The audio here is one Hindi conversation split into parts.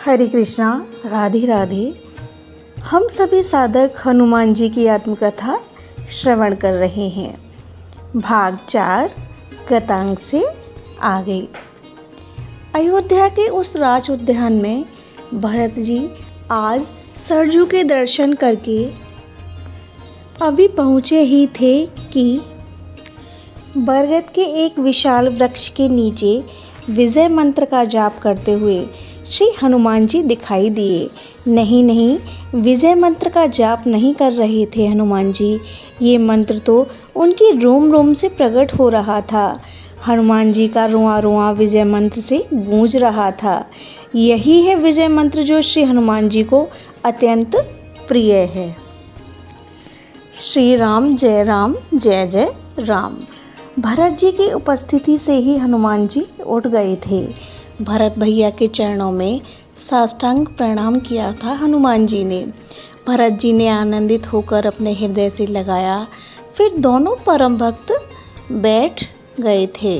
हरे कृष्णा, राधे राधे। हम सभी साधक हनुमान जी की आत्मकथा श्रवण कर रहे हैं। भाग 4 गतांग से आगे। अयोध्या के उस राज उद्यान में भरत जी आज सरजू के दर्शन करके अभी पहुँचे ही थे कि बरगद के एक विशाल वृक्ष के नीचे विजय मंत्र का जाप करते हुए श्री हनुमान जी दिखाई दिए। नहीं, विजय मंत्र का जाप नहीं कर रहे थे हनुमान जी। ये मंत्र तो उनकी रोम रोम से प्रकट हो रहा था। हनुमान जी का रुआ रुआ विजय मंत्र से गूंज रहा था। यही है विजय मंत्र जो श्री हनुमान जी को अत्यंत प्रिय है। श्री राम जय जय राम। भरत जी की उपस्थिति से ही हनुमान जी उठ गए थे। भरत भैया के चरणों में साष्टांग प्रणाम किया था हनुमान जी ने। भरत जी ने आनंदित होकर अपने हृदय से लगाया। फिर दोनों परम भक्त बैठ गए थे।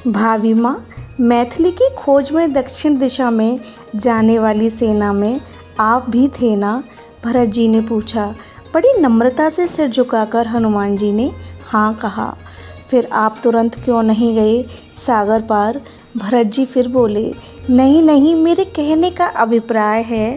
भाभी माँ, मैथिली की खोज में दक्षिण दिशा में जाने वाली सेना में आप भी थे ना? भरत जी ने पूछा। बड़ी नम्रता से सिर झुकाकर हनुमान जी ने हाँ कहा। फिर आप तुरंत क्यों नहीं गए सागर पार? भरत जी फिर बोले। नहीं, मेरे कहने का अभिप्राय है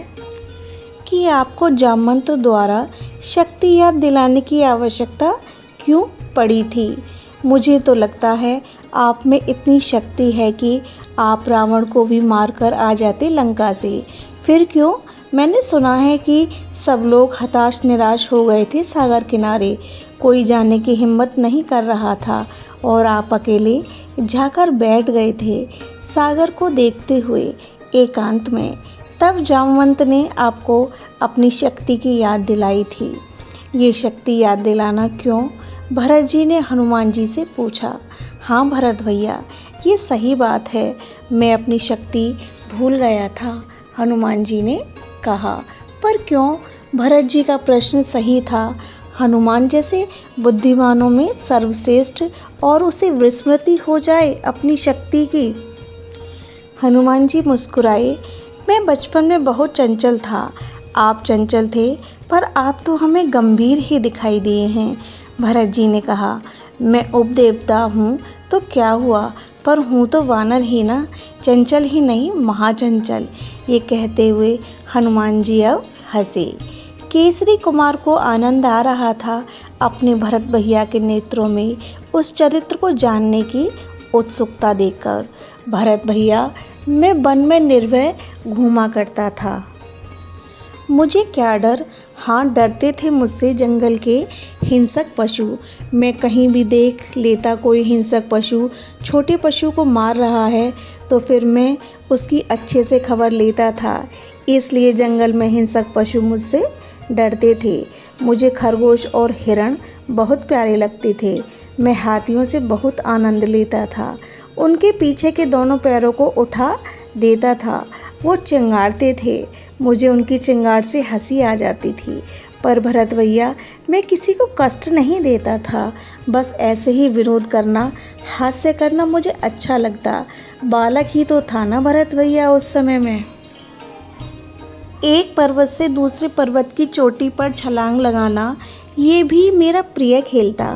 कि आपको जामंत्र द्वारा शक्ति याद दिलाने की आवश्यकता क्यों पड़ी थी? मुझे तो लगता है आप में इतनी शक्ति है कि आप रावण को भी मारकर आ जाते लंका से। फिर क्यों? मैंने सुना है कि सब लोग हताश निराश हो गए थे सागर किनारे। कोई जाने की हिम्मत नहीं कर रहा था और आप अकेले जाकर बैठ गए थे सागर को देखते हुए एकांत में। तब जामवंत ने आपको अपनी शक्ति की याद दिलाई थी। ये शक्ति याद दिलाना क्यों? भरत जी ने हनुमान जी से पूछा। हाँ भरत भैया, ये सही बात है। मैं अपनी शक्ति भूल गया था, हनुमान जी ने कहा। पर क्यों? भरत जी का प्रश्न सही था। हनुमान जैसे बुद्धिमानों में सर्वश्रेष्ठ और उसे विस्मृति हो जाए अपनी शक्ति की। हनुमान जी मुस्कुराए। मैं बचपन में बहुत चंचल था। आप चंचल थे, पर आप तो हमें गंभीर ही दिखाई दिए हैं। भरत जी ने कहा। मैं उपदेवता हूँ तो क्या हुआ, पर हूँ तो वानर ही ना, चंचल ही नहीं महाचंचल। ये कहते हुए हनुमान जी अब हंसे। केसरी कुमार को आनंद आ रहा था अपने भरत भैया के नेत्रों में उस चरित्र को जानने की उत्सुकता देखकर। भरत भैया, मैं वन में निर्भय घूमा करता था। मुझे क्या डर? हाँ, डरते थे मुझसे जंगल के हिंसक पशु। मैं कहीं भी देख लेता कोई हिंसक पशु छोटे पशु को मार रहा है तो फिर मैं उसकी अच्छे से खबर लेता था। इसलिए जंगल में हिंसक पशु मुझसे डरते थे। मुझे खरगोश और हिरण बहुत प्यारे लगते थे। मैं हाथियों से बहुत आनंद लेता था। उनके पीछे के दोनों पैरों को उठा देता था। वो चिंगारते थे। मुझे उनकी चिंगार से हंसी आ जाती थी। पर भरत भैया, मैं किसी को कष्ट नहीं देता था। बस ऐसे ही विरोध करना, हास्य करना मुझे अच्छा लगता। बालक ही तो था ना भरत भैया उस समय में। एक पर्वत से दूसरे पर्वत की चोटी पर छलांग लगाना, ये भी मेरा प्रिय खेल था।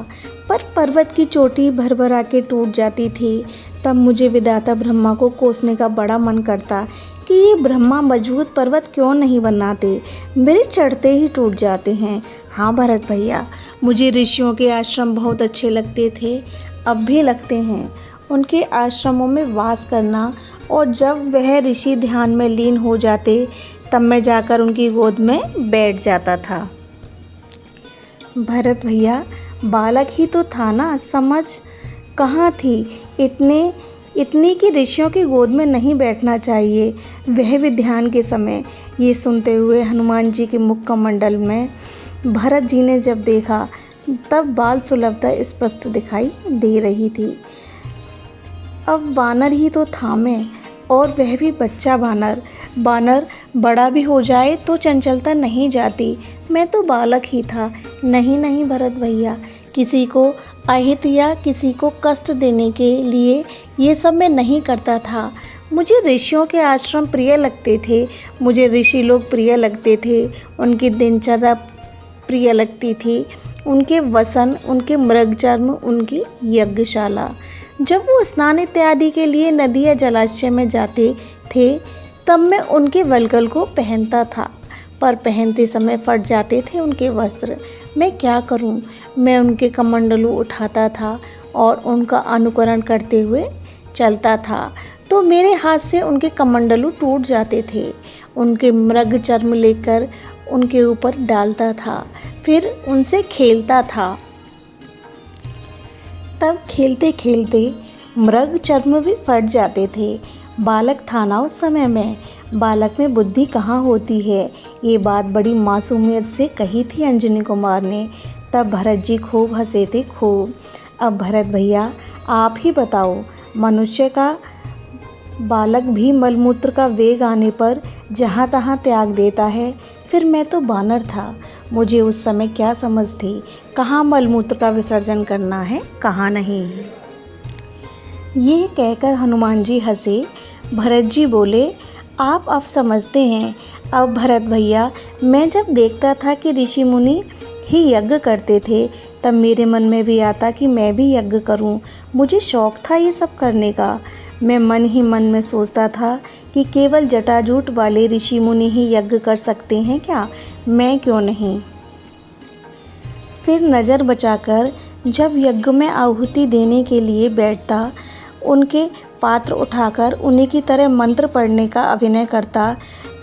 पर पर्वत की चोटी भरभरा के टूट जाती थी। तब मुझे विधाता ब्रह्मा को कोसने का बड़ा मन करता कि ये ब्रह्मा मजबूत पर्वत क्यों नहीं बनाते, मेरे चढ़ते ही टूट जाते हैं। हाँ भरत भैया, मुझे ऋषियों के आश्रम बहुत अच्छे लगते थे, अब भी लगते हैं। उनके आश्रमों में वास करना, और जब वह ऋषि ध्यान में लीन हो जाते तब मैं जाकर उनकी गोद में बैठ जाता था। भरत भैया, बालक ही तो था ना, समझ कहाँ थी इतनी कि ऋषियों की गोद में नहीं बैठना चाहिए, वह भी ध्यान के समय। ये सुनते हुए हनुमान जी के मुख कमंडल में भरत जी ने जब देखा तब बाल सुलभता स्पष्ट दिखाई दे रही थी। अब बानर ही तो था मैं, और वह भी बच्चा बानर। बानर बड़ा भी हो जाए तो चंचलता नहीं जाती। मैं तो बालक ही था। नहीं भरत भैया, किसी को अहित या किसी को कष्ट देने के लिए ये सब मैं नहीं करता था। मुझे ऋषियों के आश्रम प्रिय लगते थे, मुझे ऋषि लोग प्रिय लगते थे, उनकी दिनचर्या प्रिय लगती थी, उनके वसन, उनके मृगचर्म, उनकी यज्ञशाला। जब वो स्नान इत्यादि के लिए नदी या जलाशय में जाते थे तब मैं उनके वल्कल को पहनता था, पर पहनते समय फट जाते थे उनके वस्त्र। मैं क्या करूं? मैं उनके कमंडलू उठाता था और उनका अनुकरण करते हुए चलता था तो मेरे हाथ से उनके कमंडलू टूट जाते थे। उनके मृग चर्म लेकर उनके ऊपर डालता था, फिर उनसे खेलता था। तब खेलते खेलते मृग चर्म भी फट जाते थे। बालक था ना उस समय में, बालक में बुद्धि कहाँ होती है। ये बात बड़ी मासूमियत से कही थी अंजनी कुमार ने। तब भरत जी खूब हंसे थे, खूब। अब भरत भैया आप ही बताओ, मनुष्य का बालक भी मलमूत्र का वेग आने पर जहाँ तहाँ त्याग देता है, फिर मैं तो बानर था, मुझे उस समय क्या समझ थी कहाँ मलमूत्र का विसर्जन करना है, कहाँ नहीं। ये कहकर हनुमान जी हंसे। भरत जी बोले, आप अब समझते हैं। अब भरत भैया, मैं जब देखता था कि ऋषि मुनि ही यज्ञ करते थे तब मेरे मन में भी आता कि मैं भी यज्ञ करूं। मुझे शौक था ये सब करने का। मैं मन ही मन में सोचता था कि केवल जटाजूट वाले ऋषि मुनि ही यज्ञ कर सकते हैं क्या, मैं क्यों नहीं। फिर नज़र बचाकर जब यज्ञ में आहुति देने के लिए बैठता, उनके पात्र उठाकर उन्हीं की तरह मंत्र पढ़ने का अभिनय करता,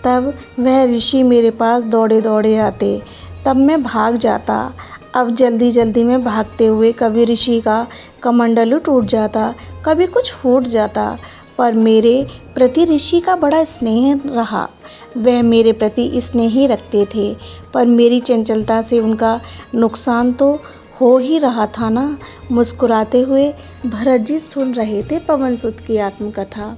तब वह ऋषि मेरे पास दौड़े दौड़े आते। तब मैं भाग जाता। अब जल्दी जल्दी में भागते हुए कभी ऋषि का कमंडलू टूट जाता, कभी कुछ फूट जाता, पर मेरे प्रति ऋषि का बड़ा स्नेह रहा। वह मेरे प्रति स्नेह ही रखते थे, पर मेरी चंचलता से उनका नुकसान तो हो ही रहा था ना। मुस्कुराते हुए भरत जी सुन रहे थे पवन सुत की आत्मकथा।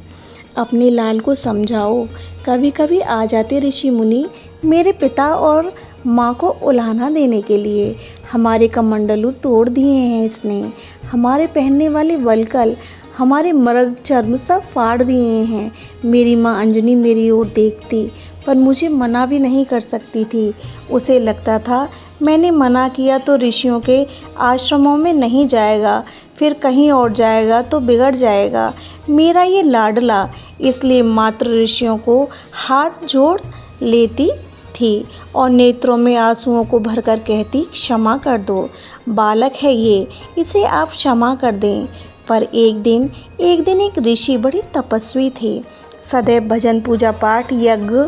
अपने लाल को समझाओ। कभी कभी आ जाते ऋषि मुनि मेरे पिता और माँ को उलाहना देने के लिए। हमारे कमंडलू तोड़ दिए हैं इसने, हमारे पहनने वाले वल्कल, हमारे मृग चर्म सब फाड़ दिए हैं। मेरी माँ अंजनी मेरी ओर देखती, पर मुझे मना भी नहीं कर सकती थी। उसे लगता था मैंने मना किया तो ऋषियों के आश्रमों में नहीं जाएगा, फिर कहीं और जाएगा तो बिगड़ जाएगा मेरा ये लाडला, इसलिए मात्र ऋषियों को हाथ जोड़ लेती थी और नेत्रों में आंसुओं को भरकर कहती, क्षमा कर दो, बालक है ये, इसे आप क्षमा कर दें। पर एक दिन एक ऋषि बड़े तपस्वी थे, सदैव भजन पूजा पाठ यज्ञ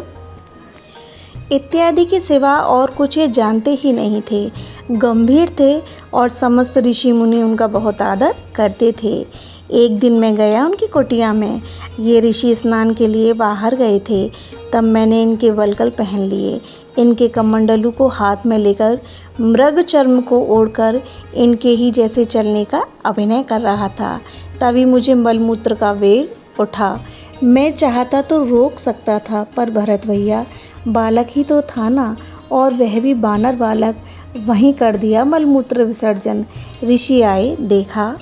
इत्यादि के सिवा और कुछ ये जानते ही नहीं थे। गंभीर थे और समस्त ऋषि मुनि उनका बहुत आदर करते थे। एक दिन मैं गया उनकी कुटिया में। ये ऋषि स्नान के लिए बाहर गए थे। तब मैंने इनके वल्कल पहन लिए, इनके कमंडलू को हाथ में लेकर मृग चर्म को ओढ़कर इनके ही जैसे चलने का अभिनय कर रहा था। तभी मुझे मलमूत्र का वेग उठा। मैं चाहता तो रोक सकता था, पर भरत भैया बालक ही तो था ना, और वह भी बानर बालक। वहीं कर दिया मलमूत्र विसर्जन। ऋषि आए, देखा,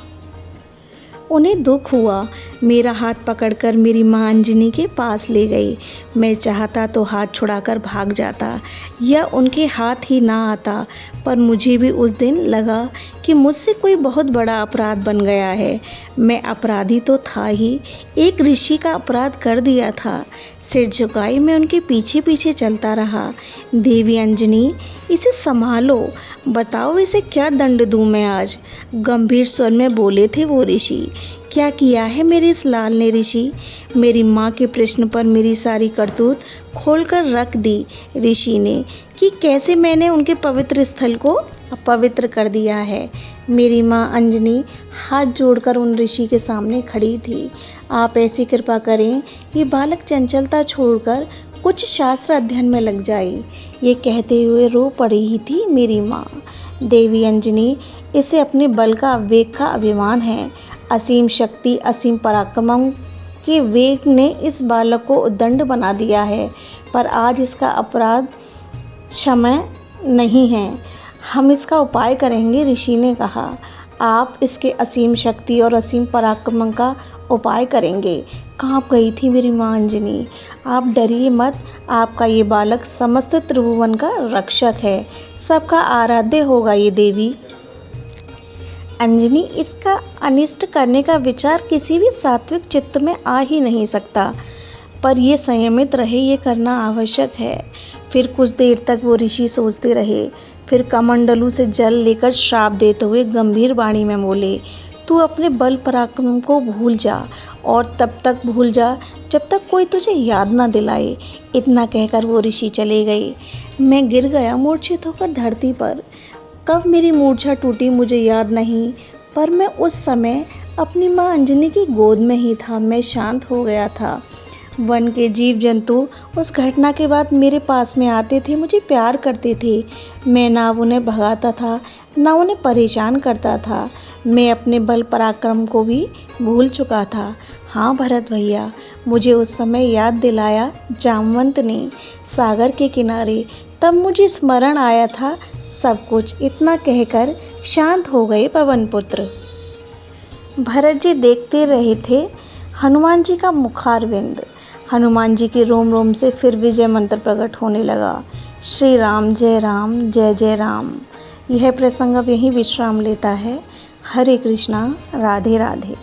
उन्हें दुख हुआ। मेरा हाथ पकड़कर मेरी माँ अंजनी के पास ले गई। मैं चाहता तो हाथ छुड़ाकर भाग जाता या उनके हाथ ही ना आता, पर मुझे भी उस दिन लगा कि मुझसे कोई बहुत बड़ा अपराध बन गया है। मैं अपराधी तो था ही, एक ऋषि का अपराध कर दिया था। सिर झुकाए मैं उनके पीछे पीछे चलता रहा। देवी अंजनी, इसे संभालो, बताओ इसे क्या दंड दूं मैं आज। गंभीर स्वर में बोले थे वो ऋषि। क्या किया है मेरे इस लाल ने ऋषि? मेरी माँ के प्रश्न पर मेरी सारी करतूत खोलकर रख दी ऋषि ने कि कैसे मैंने उनके पवित्र स्थल को अपवित्र कर दिया है। मेरी माँ अंजनी हाथ जोड़कर उन ऋषि के सामने खड़ी थी। आप ऐसी कृपा करें ये बालक चंचलता छोड़कर कुछ शास्त्र अध्ययन में लग जाए। ये कहते हुए रो पड़ी ही थी मेरी माँ। देवी अंजनी, इसे अपने बल का वेग का अभिमान है। असीम शक्ति, असीम पराक्रम के वेग ने इस बालक को उद्दंड बना दिया है, पर आज इसका अपराध क्षमा नहीं है। हम इसका उपाय करेंगे, ऋषि ने कहा। आप इसके असीम शक्ति और असीम पराक्रम का उपाय करेंगे, कांप गई थी मेरी माँ अंजनी। आप डरिए मत, आपका ये बालक समस्त त्रिभुवन का रक्षक है, सबका आराध्य होगा ये देवी। अंजनी, इसका अनिष्ट करने का विचार किसी भी सात्विक चित्त में आ ही नहीं सकता, पर ये संयमित रहे, ये करना आवश्यक है। फिर कुछ देर तक वो ऋषि सोचते रहे, फिर कमंडलू से जल लेकर श्राप देते हुए गंभीर वाणी में बोले, तू अपने बल पराक्रम को भूल जा और तब तक भूल जा जब तक कोई तुझे याद ना दिलाए। इतना कहकर वो ऋषि चले गए। मैं गिर गया मूर्छित होकर धरती पर। कब मेरी मूर्छा टूटी मुझे याद नहीं, पर मैं उस समय अपनी माँ अंजनी की गोद में ही था। मैं शांत हो गया था। वन के जीव जंतु उस घटना के बाद मेरे पास में आते थे, मुझे प्यार करते थे। मैं ना उन्हें भगाता था, ना उन्हें परेशान करता था। मैं अपने बल पराक्रम को भी भूल चुका था। हाँ भरत भैया, मुझे उस समय याद दिलाया जामवंत ने सागर के किनारे, तब मुझे स्मरण आया था सब कुछ। इतना कहकर शांत हो गए पवन पुत्र। भरत जी देखते रहे थे हनुमान जी का मुखारविंद। हनुमान जी के रोम रोम से फिर विजय मंत्र प्रकट होने लगा। श्री राम जय जय राम। यह प्रसंग अब यहीं विश्राम लेता है। हरे कृष्णा, राधे राधे।